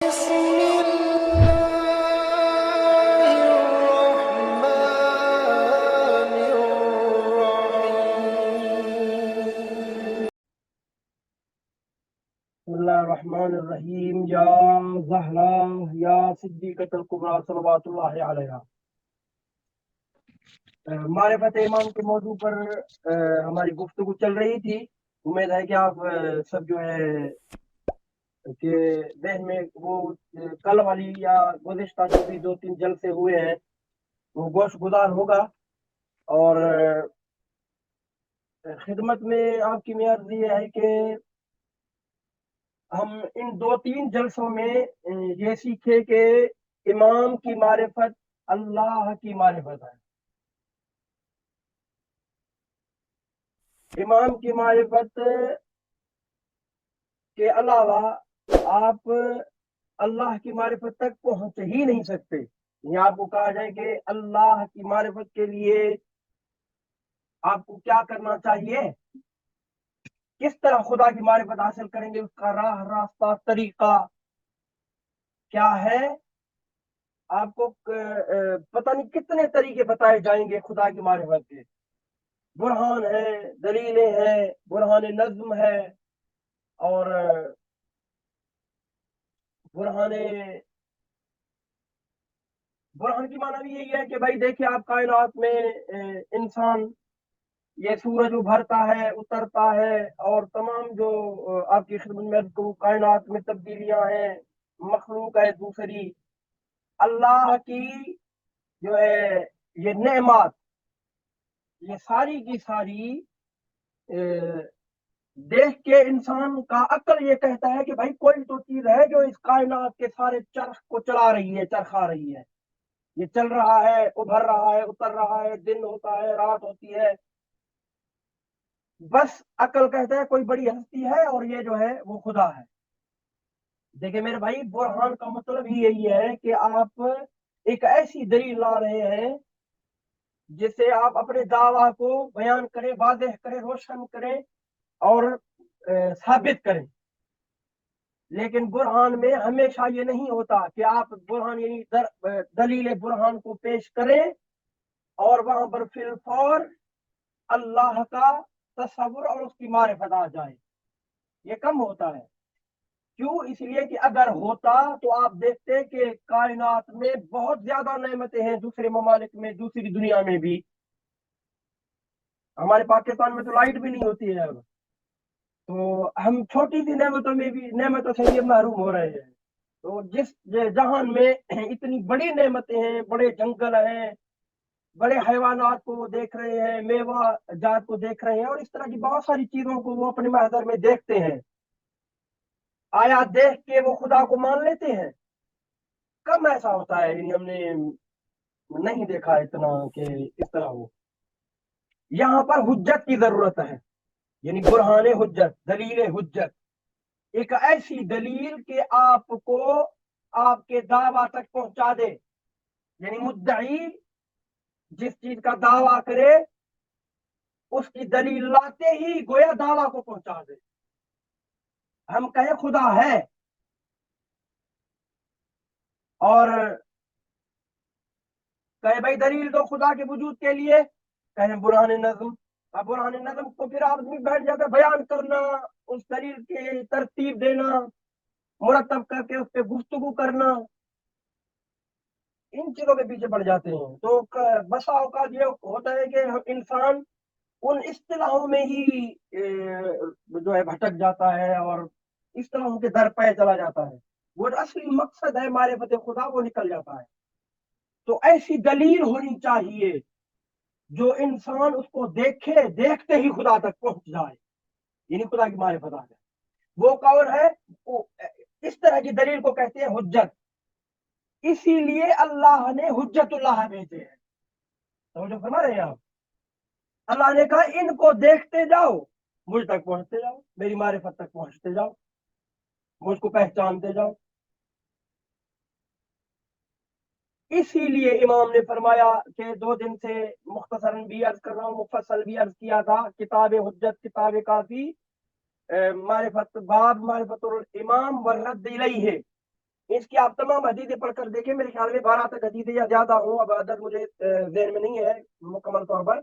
بسم الله الرحمن الرحيم. بسم اللہ الرحمن الرحیم. یا زہرا یا صدیقۃ الکبریٰ صلوات اللہ علیہا. معرفت امام کے موضوع پر ہماری گفتگو چل رہی تھی. امید ہے کہ آپ سب جو ہے کہ ذہن میں وہ کل والی یا گزشتہ جو بھی 2-3 جلسے ہوئے ہیں وہ گوش گزار ہوگا. اور خدمت میں آپ کی عرض یہ ہے کہ ہم ان 2-3 جلسوں میں یہ سیکھے کہ امام کی معرفت اللہ کی معرفت ہے. امام کی معرفت کے علاوہ آپ اللہ کی معرفت تک پہنچ ہی نہیں سکتے. یعنی آپ کو کہا جائے کہ اللہ کی معرفت کے لیے آپ کو کیا کرنا چاہیے، کس طرح خدا کی معرفت حاصل کریں گے، اس کا راہ راستہ طریقہ کیا ہے. آپ کو پتہ نہیں کتنے طریقے بتائے جائیں گے خدا کی معرفت کے. برہان ہے، دلیلیں ہیں، برہان نظم ہے، اور برہان کی معنی بھی یہی ہے کہ بھائی دیکھیں آپ کائنات میں انسان یہ سورج ابھرتا ہے اترتا ہے، اور تمام جو آپ کی خدمت میں کائنات میں تبدیلیاں ہیں، مخلوق ہے دوسری، اللہ کی جو ہے یہ نعمات، یہ ساری کی ساری دیکھ کے انسان کا عقل یہ کہتا ہے کہ بھائی کوئی تو چیز ہے جو اس کائنات کے سارے چرخ کو چلا رہی ہے، چرخا رہی ہے. یہ چل رہا ہے، ابھر رہا ہے، اتر رہا ہے، دن ہوتا ہے، رات ہوتی ہے. بس عقل کہتا ہے کوئی بڑی ہستی ہے اور یہ جو ہے وہ خدا ہے. دیکھیں میرے بھائی، برہان کا مطلب ہی یہی ہے کہ آپ ایک ایسی دلیل لا رہے ہیں جس سے آپ اپنے دعویٰ کو بیان کریں، واضح کریں، روشن کریں اور ثابت کریں. لیکن برہان میں ہمیشہ یہ نہیں ہوتا کہ آپ برہان یعنی دلیل برہان کو پیش کریں اور وہاں پر فی الفور اللہ کا تصور اور اس کی معرفت آ جائے. یہ کم ہوتا ہے. کیوں؟ اس لیے کہ اگر ہوتا تو آپ دیکھتے کہ کائنات میں بہت زیادہ نعمتیں ہیں، دوسرے ممالک میں، دوسری دنیا میں بھی. ہمارے پاکستان میں تو لائٹ بھی نہیں ہوتی ہے اب، تو ہم چھوٹی سی نعمتوں سے یہ محروم ہو رہے ہیں. تو جس جہان میں اتنی بڑی نعمتیں ہیں، بڑے جنگل ہیں، بڑے حیوانات کو وہ دیکھ رہے ہیں، میوہ جات کو دیکھ رہے ہیں، اور اس طرح کی بہت ساری چیزوں کو وہ اپنے محضر میں دیکھتے ہیں. آیا دیکھ کے وہ خدا کو مان لیتے ہیں؟ کم ایسا ہوتا ہے. ہم نے نہیں دیکھا اتنا کہ اس طرح ہو. یہاں پر حجت کی ضرورت ہے، یعنی برہان حجت، دلیل حجت، ایک ایسی دلیل کہ آپ کو آپ کے دعویٰ تک پہنچا دے. یعنی مدعی جس چیز کا دعویٰ کرے اس کی دلیل لاتے ہی گویا دعویٰ کو پہنچا دے. ہم کہیں خدا ہے اور کہیں بھائی دلیل دو خدا کے وجود کے لیے، کہیں برہان نظم. اب برہان نظم کو پھر آدمی بیٹھ جاتا ہے بیان کرنا، اس دلیل کی ترتیب دینا، مرتب کر کے اس پہ گفتگو کرنا. ان چیزوں کے پیچھے پڑ جاتے ہیں. تو بسا اوقات یہ ہوتا ہے کہ انسان ان اصطلاحوں میں ہی جو ہے بھٹک جاتا ہے اور اصطلاحوں کے در پہ چلا جاتا ہے. وہ اصلی مقصد ہے معرفت خدا وہ نکل جاتا ہے. تو ایسی دلیل ہونی چاہیے جو انسان اس کو دیکھے، دیکھتے ہی خدا تک پہنچ جائے، یعنی خدا کی معرفت آ جائے. وہ کون ہے؟ اس طرح کی دلیل کو کہتے ہیں حجت. اسی لیے اللہ نے حجت اللہ بھیجے ہیں. سمجھو فرما رہے ہیں آپ؟ اللہ نے کہا ان کو دیکھتے جاؤ، مجھ تک پہنچتے جاؤ، میری معرفت تک پہنچتے جاؤ، مجھ کو پہچانتے جاؤ. اسی لیے امام نے فرمایا کہ 2 دن سے مختصراً بھی عرض کر رہا ہوں، مفصل بھی عرض کیا تھا، کتاب حجت، کتاب کافی، معرفت باب معرفت الامام والرد الیہ. اس کی آپ تمام حدیثیں پڑھ کر دیکھیں، میرے خیال میں 12 تک حدیثیں یا زیادہ ہوں، اب عدد مجھے ذہن میں نہیں ہے مکمل طور پر،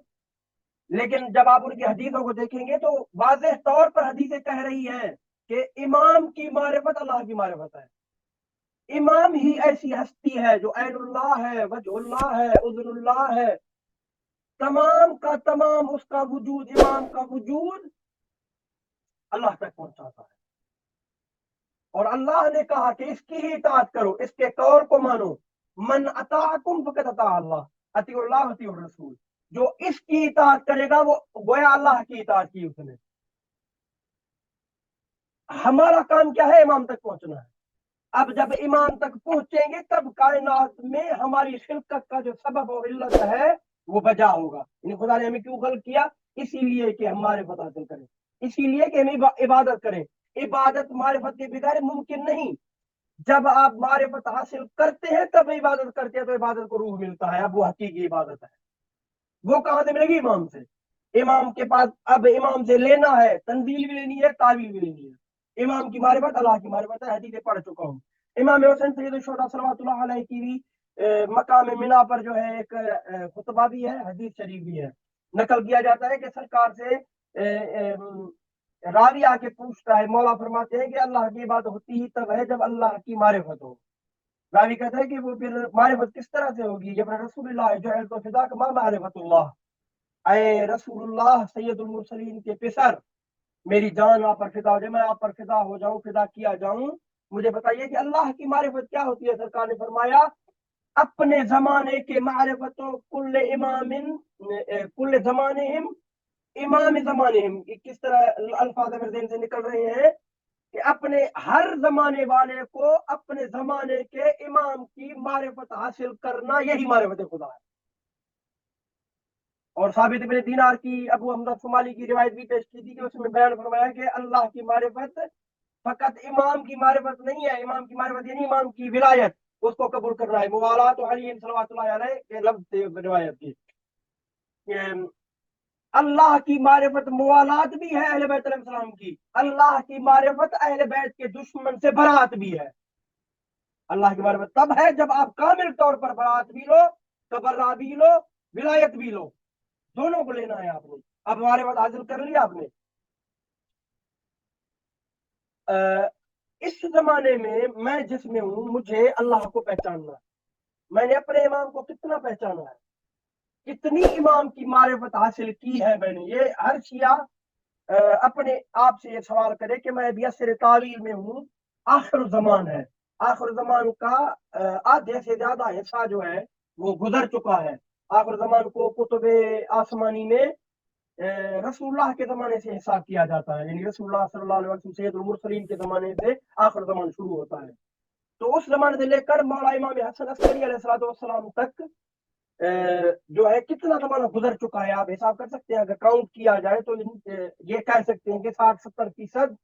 لیکن جب آپ ان کی حدیثوں کو دیکھیں گے تو واضح طور پر حدیثیں کہہ رہی ہیں کہ امام کی معرفت اللہ کی معرفت ہے. امام ہی ایسی ہستی ہے جو عین اللہ ہے، وجہ اللہ ہے، اذن اللہ ہے، تمام کا تمام اس کا وجود، امام کا وجود اللہ تک پہنچاتا ہے. اور اللہ نے کہا کہ اس کی ہی اطاعت کرو، اس کے قول کو مانو. من اطاعکم فقد اطاع اللہ، اطیعوا اللہ اطیعوا الرسول. جو اس کی اطاعت کرے گا وہ گویا اللہ کی اطاعت کی اس نے. ہمارا کام کیا ہے؟ امام تک پہنچنا ہے. اب جب امام تک پہنچیں گے تب کائنات میں ہماری خلقت کا جو سبب و علت ہے وہ بجا ہوگا. یعنی خدا نے ہمیں کیوں خلق کیا؟ اسی لیے کہ ہم معرفت حاصل کریں، اسی لیے کہ ہم عبادت کریں. عبادت معرفت کے بغیر ممکن نہیں. جب آپ معرفت حاصل کرتے ہیں تب عبادت کرتے ہیں تو عبادت کو روح ملتا ہے. اب وہ حقیقی عبادت ہے. وہ کہاں سے ملے گی؟ امام سے. امام کے پاس اب امام سے لینا ہے، تنزیل بھی لینی ہے، تعویل بھی لینی ہے. امام کی معرفت اللہ کی معرفت ہے. حدیثیں پڑھ چکا ہوں. امام حسین سید الشہداء صلوات اللہ علیہ کی بھی مقام منا پر جو ہے ایک خطبہ بھی ہے، حدیث شریف بھی ہے. نقل کیا جاتا ہے کہ سرکار سے راوی آ کے پوچھتا ہے، مولا فرماتے ہیں کہ اللہ کی عبادت ہوتی ہی تب ہے جب اللہ کی معرفت ہو. راوی کہتا ہے کہ وہ پھر معرفت کس طرح سے ہوگی؟ جب رسول اللہ جعلت فداک ما معرفت اللہ، اے رسول اللہ سید المرسلین کے پسر، میری جان آپ پر فدا ہو جائے، میں آپ پر فدا ہو جاؤں، فدا کیا جاؤں. مجھے بتائیے کہ اللہ کی معرفت کیا ہوتی ہے؟ سرکار نے فرمایا اپنے زمانے کے معرفت و کل امام کل زمانے امام زمانے. کس طرح الفاظ اگر ذہن سے نکل رہے ہیں کہ اپنے ہر زمانے والے کو اپنے زمانے کے امام کی معرفت حاصل کرنا، یہی معرفت خدا ہے. اور ثابت بن دینار کی ابو حمزہ شمالی کی روایت بھی پیش کی تھی کہ اس میں بیان فرمایا کہ اللہ کی معرفت فقط امام کی معرفت نہیں ہے. امام کی معرفت یعنی امام کی ولایت، اس کو قبول کرنا ہے. موالات علی صلوات اللہ علیہ کے لفظ تھے روایت کی. اللہ کی معرفت موالات بھی ہے اہل بیت علیہ السلام کی. اللہ کی معرفت اہل بیت کے دشمن سے برات بھی ہے. اللہ کی معرفت تب ہے جب آپ کامل طور پر برات بھی لو، تبرہ بھی لو، ولایت بھی لو. دونوں کو لینا ہے آپ نے. اب معرفت حاصل کر لیا آپ نے. اس زمانے میں جس میں ہوں مجھے اللہ کو پہچاننا ہے. میں نے اپنے امام کو کتنا پہچانا ہے، کتنی امام کی معرفت حاصل کی ہے میں نے. یہ ہر شیعہ اپنے آپ سے یہ سوال کرے کہ میں ابھی اثر تعویل میں ہوں، آخر زمان ہے، آخر زمان کا آدھے سے زیادہ حصہ جو ہے وہ گزر چکا ہے. آخر زمان کو کتب آسمانی میں رسول اللہ کے زمانے سے حساب کیا جاتا ہے. یعنی رسول اللہ صلی اللہ علیہ وسلم سید المرسلین کے زمانے سے آخر زمان شروع ہوتا ہے. تو اس زمانے سے لے کر مولا امام حسن عسکری علیہ السلام تک جو ہے کتنا زمانہ گزر چکا ہے. آپ حساب کر سکتے ہیں، اگر کاؤنٹ کیا جائے تو یہ کہہ سکتے ہیں کہ 60-70%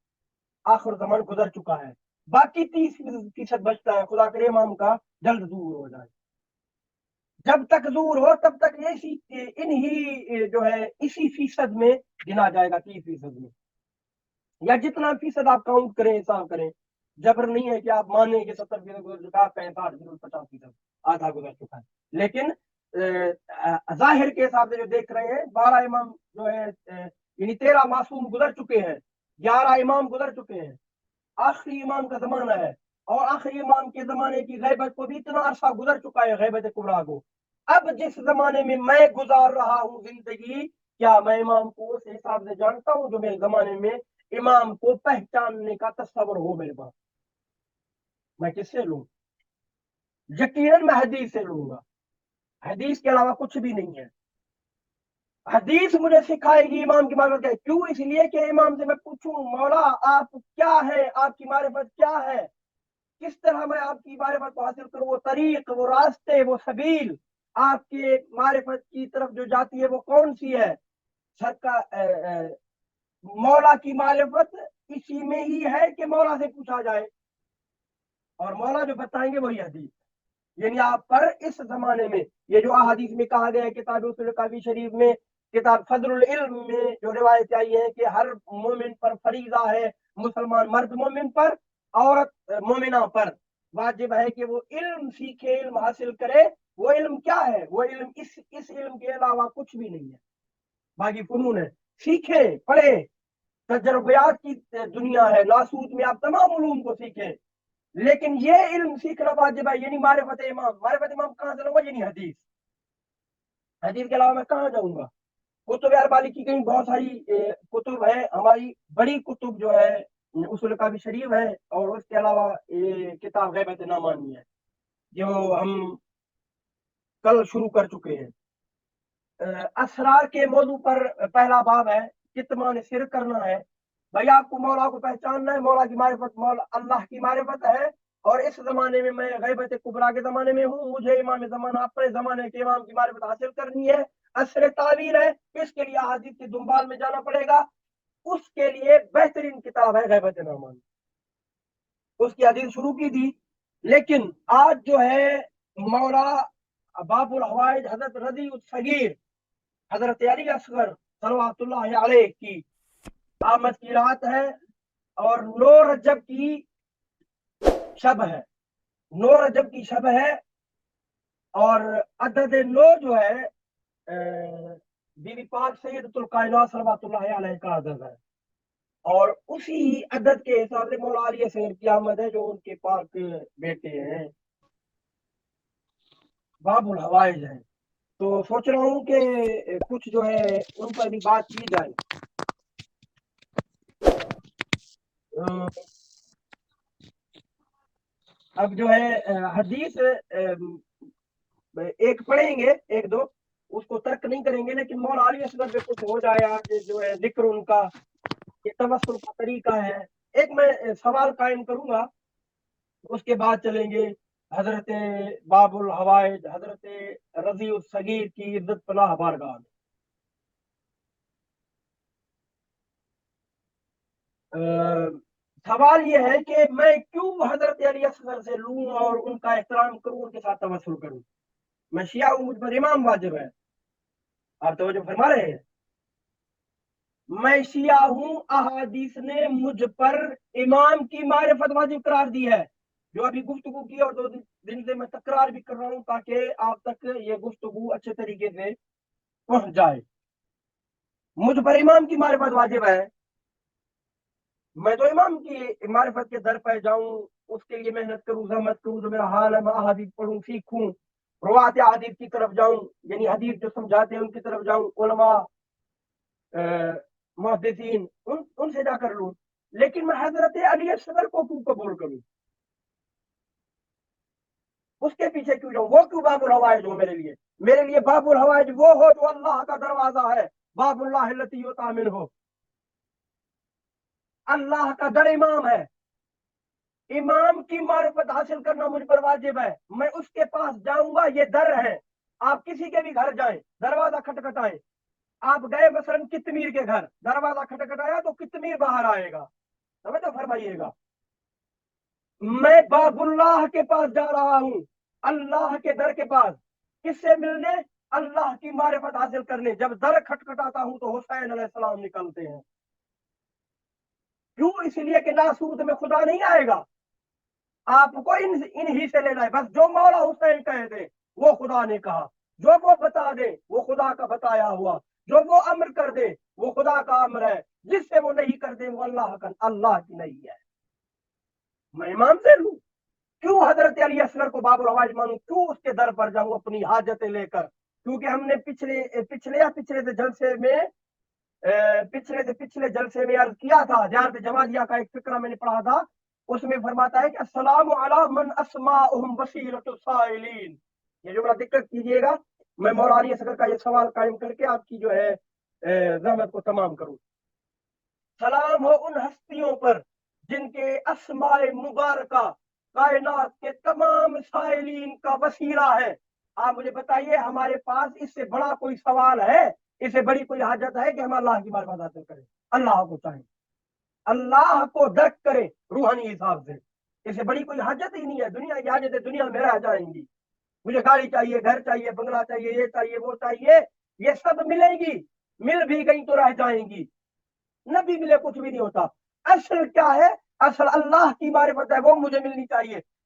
آخر زمان گزر چکا ہے. باقی 30% بچتا ہے. خدا کرے امام کا جلد ظہور ہو جائے. جب تک ظہور ہو تب تک انہی جو ہے اسی فیصد میں گنا جائے گا، 30% میں، یا جتنا فیصد آپ کاؤنٹ کریں، حساب کریں. جبر نہیں ہے کہ آپ مانیں کہ 70% گزر چکا ہے، 65%، 50% آدھا گزر چکا ہے. لیکن ظاہر کے حساب سے جو دیکھ رہے ہیں 12 امام جو ہے یعنی 13 معصوم گزر چکے ہیں، 11 امام گزر چکے ہیں. آخری امام کا زمانہ ہے، اور آخری امام کے زمانے کی غیبت کو بھی اتنا عرصہ گزر چکا ہے، غیبت کبریٰ کو. اب جس زمانے میں گزار رہا ہوں زندگی، کیا میں امام کو اس حساب سے جانتا ہوں جو میرے زمانے میں امام کو پہچاننے کا تصور ہو میرے پاس؟ میں کس سے لوں؟ یقیناً میں حدیث سے لوں گا. حدیث کے علاوہ کچھ بھی نہیں ہے. حدیث مجھے سکھائے گی امام کی معرفت کیا. کیوں؟ اس لیے کہ امام سے میں پوچھوں مولا آپ کیا ہے، آپ کی معرفت کیا ہے، کس طرح میں آپ کی معرفت کو حاصل کروں. وہ طریق، وہ راستے، وہ سبیل آپ کے معرفت کی طرف جو جاتی ہے وہ کون سی ہے؟ مولا کی معرفت اسی میں ہی ہے کہ مولا سے پوچھا جائے، اور مولا جو بتائیں گے وہی حدیث. یعنی آپ پر اس زمانے میں یہ جو احادیث میں کہا گیا ہے، کتاب اصول کافی شریف میں، کتاب فضل العلم میں جو روایت آئی ہے کہ ہر مومن پر فریضہ ہے، مسلمان مرد مومن پر، عورت مومنہ پر، واجب ہے کہ وہ علم سیکھے, علم حاصل کرے. وہ علم کیا ہے؟ وہ علم اس علم کے علاوہ کچھ بھی نہیں ہے. باقی فنون ہے, سیکھیں, پڑھیں. تجربات کی دنیا ہے, ناسوت میں آپ تمام علوم کو سیکھیں, لیکن یہ علم سیکھنا واجب ہے. یعنی معرفت امام. معرفت امام کہاں سے لوں گا؟ یعنی حدیث. حدیث کے علاوہ میں کہاں جاؤں گا؟ کتب اربالی کی کہیں بہت ساری کتب ہے, ہماری بڑی کتب جو ہے اصول کافی شریف ہے, اور اس کے علاوہ کتاب غیبت نامانی ہے جو ہم کل شروع کر چکے ہیں. اسرار کے موضوع پر پہلا باب ہے, کتمان سر کرنا ہے. بھائی آپ کو مولا کو پہچاننا ہے, مولا کی معرفت, مولا اللہ کی معرفت ہے. اور اس زمانے میں میں غیبت کبرا کے زمانے میں ہوں, مجھے امام زمانہ اپنے زمانے کے امام کی معرفت حاصل کرنی ہے. اثر تعبیر ہے, اس کے لیے حدیث کے دنبال میں جانا پڑے گا. اس کے لیے بہترین کتاب ہے غیبت نامان. اس کی حدیث شروع کی تھی, لیکن آج جو ہے مولا باب الحوائج حضرت رضی الصغیر حضرت علی اصغر صلوات اللہ علیہ کی آمد کی رات ہے, اور 9 رجب کی شب ہے. 9 رجب کی شب ہے, اور عدد 9 جو ہے بیوی پاک سیدۃ الکائنات صلوات اللہ علیہ کا عدد ہے, اور اسی عدد کے حساب سے مولا علی اصغر کی آمد ہے جو ان کے پاک بیٹے ہیں. باب الحوائج ہے, تو سوچ رہا ہوں کہ کچھ جو ہے ان پر بھی بات کی جائے. اب جو ہے حدیث ایک پڑھیں گے, ایک دو اس کو ترک نہیں کریں گے, لیکن مولا علی اصغر پہ کچھ ہو جائے آج جو ہے ذکر ان کا, یہ توسل کا طریقہ ہے. ایک میں سوال قائم کروں گا, اس کے بعد چلیں گے حضرت باب الحوائج حضرت رضی الصغیر کی عزت پناہ بارگاہ میں. سوال یہ ہے کہ میں کیوں حضرت علی اصغر سے لوں اور ان کا احترام کروں, ان کے ساتھ توسل کروں؟ میں شیعہ ہوں, مجھ پر امام واجب ہے. آپ توجہ فرما رہے ہیں؟ میں شیعہ ہوں, احادیث نے مجھ پر امام کی معرفت واجب قرار دی ہے, جو ابھی گفتگو کی, اور 2 دن سے میں تکرار بھی کر رہا ہوں تاکہ آپ تک یہ گفتگو اچھے طریقے سے پہنچ جائے. مجھ پر امام کی معرفت واجب ہے, میں تو امام کی معرفت کے در پہ جاؤں, اس کے لیے محنت کروں, زحمت کروں, جو میرا حال ہے میں احادیث پڑھوں, سیکھوں, روات احادیث کی طرف جاؤں, یعنی حدیث جو سمجھاتے ہیں ان کی طرف جاؤں, علماء محدثین ان سے جا کر لوں. لیکن میں حضرت علی اصغر کو کیوں قبول کروں؟ اس کے پیچھے کیوں جاؤں؟ وہ کیوں باب الحوائج ہو میرے لیے؟ میرے لیے باب الحوائج وہ ہو جو اللہ کا دروازہ ہے, باب اللہ التی یؤتمن ہو. اللہ کا در امام ہے, امام کی معرفت حاصل کرنا مجھ پر واجب ہے. میں اس کے پاس جاؤں گا, یہ در ہے. آپ کسی کے بھی گھر جائیں, دروازہ کھٹکھٹائیں, آپ گئے مثلاً کتمیر کے گھر, دروازہ کھٹکھٹایا تو کتمیر باہر آئے گا, سمجھ تو فرمائیے گا. میں باب اللہ کے پاس جا رہا ہوں, اللہ کے در کے پاس, کس سے ملنے؟ اللہ کی معرفت حاصل کرنے. جب در کھٹکھٹاتا ہوں تو حسین علیہ السلام نکلتے ہیں. کیوں؟ اس لیے کہ ناسوت میں خدا نہیں آئے گا, آپ کو انہی سے لینا ہے. بس جو مولا حسین کہے دے وہ خدا نے کہا, جو وہ بتا دے وہ خدا کا بتایا ہوا, جو وہ امر کر دے وہ خدا کا امر ہے, جس سے وہ نہیں کر دے وہ اللہ کی نہیں ہے. میں امام سے لوں, کیوں حضرت علی اصغر کو باب الحوائج مانوں, کیوں اس کے در پر جاؤں اپنی حاجتیں لے کر؟ کیونکہ ہم نے پچھلے جلسے میں پچھلے جلسے میں عرض کیا تھا, زیارت جمادیہ کا ایک فقرہ میں نے پڑھا تھا, اس میں فرماتا ہے کہ السلام علی من اسماءهم وسیلۃ السائلین. یہ جملہ دقت کیجئے گا, میں مولا علی اصغر کا یہ سوال قائم کر کے آپ کی جو ہے زحمت کو تمام کروں. سلام ہو ان ہستیوں پر جن کے اسماء مبارکہ کائنات کے تمام سائلین کا وسیلہ ہے. آپ مجھے بتائیے, ہمارے پاس اس سے بڑا کوئی سوال ہے, اس سے بڑی کوئی حاجت ہے کہ ہم اللہ کی معرفت حاصل کریں, اللہ کو چاہیں, اللہ کو درک کریں روحانی حساب سے. اس سے بڑی کوئی حاجت ہی نہیں ہے. دنیا کی حاجتیں دنیا میں رہ جائیں گی. مجھے گاڑی چاہیے, گھر چاہیے, بنگلہ چاہیے, یہ چاہیے, وہ چاہیے, یہ سب ملے گی, مل بھی گئی تو رہ جائیں گی. نہ بھی ملے کچھ بھی نہیں ہوتا. اصل کیا ہے؟ اصل اللہ کی معرفت ہے, وہ مجھے ملنی چاہیے.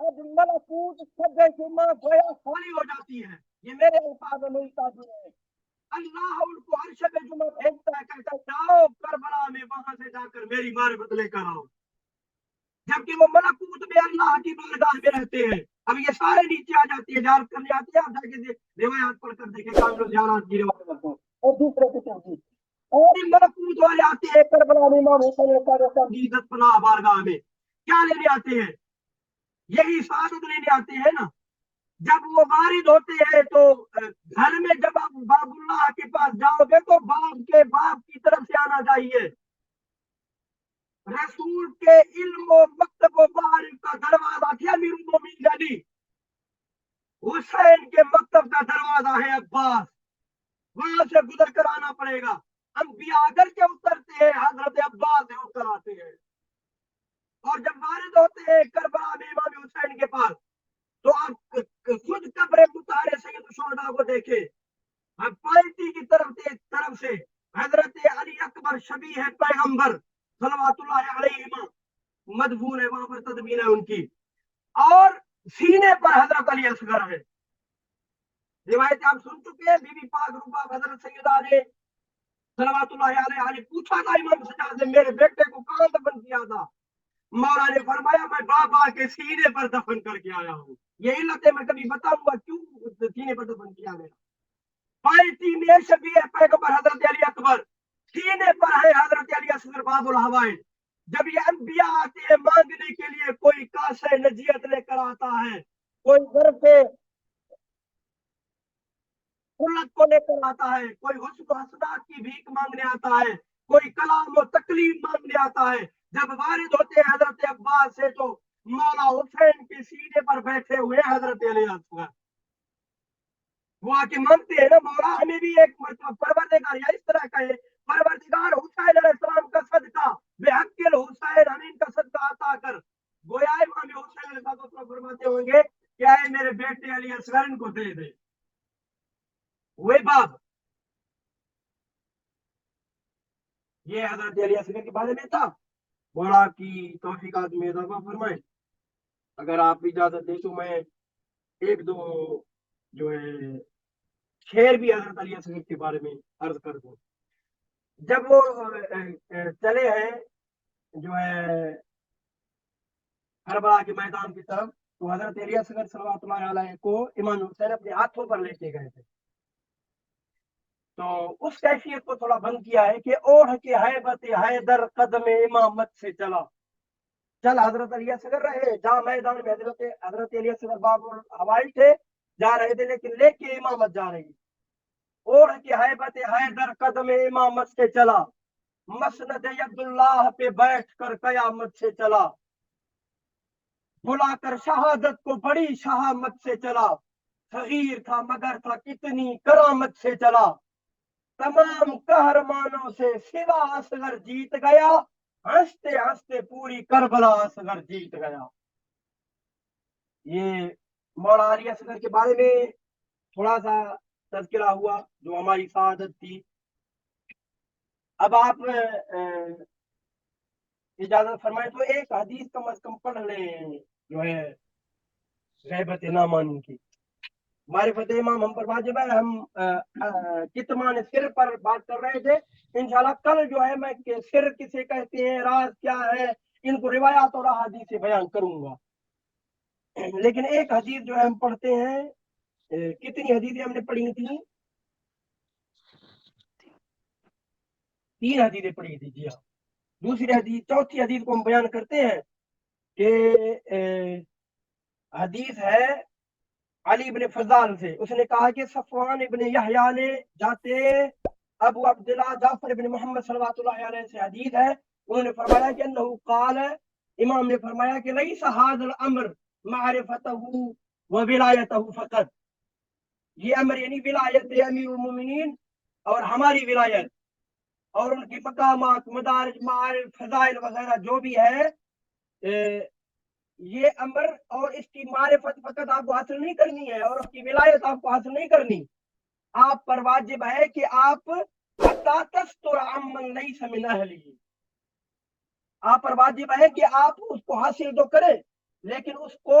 اب ملکوت سبے کی ماں گویا خالی ہو جاتی ہے. یہ میرے الفاظ میں تعبیر ہے. اللہ ان کو عرش پہ جمعہ بھیجتا ہے, کہتا ہے جاؤ کربلا میں وہاں سے جا کر میری معرفت لے کر آؤ. جبکہ وہ ملکوت میں اللہ کی بارگاہ میں رہتے ہیں. اب یہ سارے نیچے آ جاتی ہے, زیارت کرنے آتی ہے. آپ جا کے روایات پڑھ کر دیکھیں, کامل زیارات کی روایت کو اور دوسرے کی تحقیق. اور ان ملکوت والے آتے ہیں کربلا میں امام حسین کی عزت پناہ بارگاہ میں. کیا لینے آتے ہیں؟ یہی سعادت لینے آتے ہیں نا. جب وہ وارد ہوتے ہیں تو گھر میں جب آپ باب اللہ کے پاس جاؤ گے تو باپ کے باپ کی طرف سے آنا چاہیے. رسول کے علم و مکتب و معارف کا دروازہ تھا امیر المومنین علی. حسین کے مکتب کا دروازہ ہے عباس. وہاں سے گزر کر آنا پڑے گا. انبیاء اگر کے اترتے ہیں حضرت عباس سے اتر آتے ہیں. اور جب وارد ہوتے ہیں کربلا میں امام حسین کے پاس تو آپ خود قبر مطہر سید الشہداء کو دیکھیں. پارٹی کی طرف سے حضرت علی اکبر شبیہ ہے پیغمبر صلوات اللہ علیہ مدفون ہے, وہاں پر تدبین ہے ان کی. اور سینے پر حضرت علی اصغر ہے. روایت آپ سن چکے ہیں. بی بی پاک رباب حضرت سیدہ نے صلوات اللہ علیہ پوچھا تھا امام سجاد سے میرے بیٹے کو کہاں دفن کیا تھا؟ مولا نے فرمایا میں بابا کے سینے پر دفن کر کے آیا ہوں. یہ علت ہے, میں کبھی بتاؤں گا کیوں سینے پر دفن کیا گیا. پارٹی میں شبیہ پیغمبر حضرت علی اکبر, سینے پر ہے حضرت علی اصغر باب الحوائج. جب یہ انبیاء آتے ہیں مانگنے کے لیے, کوئی کاسے نجیت لے کر آتا ہے, کوئی گھر پہ خلت کو لے کر آتا ہے, کوئی حسن و حسنات کی بھیک مانگنے آتا ہے, کوئی کلام و تکلیم مانگنے آتا ہے. جب وارد ہوتے ہیں حضرت عباس سے تو مولا حسین کے سینے پر بیٹھے ہوئے حضرت علی اصغر وہ آ کے مانگتے ہیں نا, مولا ہمیں بھی ایک مرتبہ پروردگار, یا اس طرح کہے پروردگار حسین علیہ السلام کا صدقہ بے حق الحسین امین کا صدقہ عطا کر. گویا امام حسین علیہ السلام فرماتے ہوں گے کیا ہے میرے بیٹے علی اصغر ان کو دے دے. وہ باب یہ حضرت علی اصغر کے بارے میں تھا. مولا کی توفیقات میں اضافہ فرمائے. اگر آپ اجازت دیں تو میں ایک دو جو ہے شعر بھی حضرت علی اصغر کے بارے میں عرض کر دوں. جب وہ چلے ہیں جو ہے کربلا کے میدان کی طرف تو حضرت علی اصغر صلوات اللہ علیہ کو امام حسین اپنے ہاتھوں پر لے کے گئے تھے. تو اس کیفیت کو تھوڑا بند کیا ہے کہ اوڑھ کے ہیبت حیدر قدم امامت سے چلا. چل حضرت علی اصغر رہے جہاں میدان میں حضرت علی اصغر باب الحوائج تھے, جا رہے تھے, لیکن لے کے امامت جا رہی. اوڑھ کے ہیبت حیدر قدم امامت سے چلا, مسند عبداللہ پہ بیٹھ کر قیامت سے چلا, بلا کر شہادت کو بڑی شہامت سے چلا, صغیر تھا مگر تھا کتنی کرامت سے چلا, تمام قہرمانوں سے سوا اصغر جیت گیا, ہنستے ہنستے پوری کربلا اصغر جیت گیا. یہ مولا علی اصغر کے بارے میں تھوڑا سا تذکرہ ہوا جو ہماری سعادت تھی. اب آپ اجازت فرمائے تو ایک حدیث کم از کم پڑھ لیں جو ہے غیبت نامانی کی. معرفت امام ہم پر واجب ہے. ہم کتمان سر پر بات کر رہے تھے. انشاءاللہ کل جو ہے میں سر کسے کہتے ہیں, راز کیا ہے, ان کو روایات اور احادیث سے بیان کروں گا. لیکن ایک حدیث جو ہے ہم پڑھتے ہیں. کتنی حدیثیں ہم نے پڑھی تھی؟ 3 حدیثیں پڑھی تھی. جی ہاں, دوسری حدیث چوتھی حدیث کو ہم بیان کرتے ہیں کہ حدیث ہے علی ابن فضال سے. اس نے کہا کہ صفوان ابن یحییٰ نے جاتے ابو عبداللہ جعفر ابن محمد صلوات اللہ علیہ سے حدیث ہے, انہوں نے فرمایا کہ انہو قال, امام نے فرمایا کہ لیس ھذا الامر معرفتہ و ولایتہ فقط, یہ امر یعنی ولایت امیر المومنین اور ہماری ولایت اور ان کی مقامات مدارج معارف فضائل وغیرہ جو بھی ہے, یہ امر اور اس کی معرفت فقط آپ کو حاصل نہیں کرنی ہے اور اس کی ولایت آپ کو حاصل نہیں کرنی. آپ پر واجب ہے کہ آپ حتی تستر عمن لیس من اہلہ, آپ پر واجب ہے کہ آپ اس کو حاصل تو کریں لیکن اس کو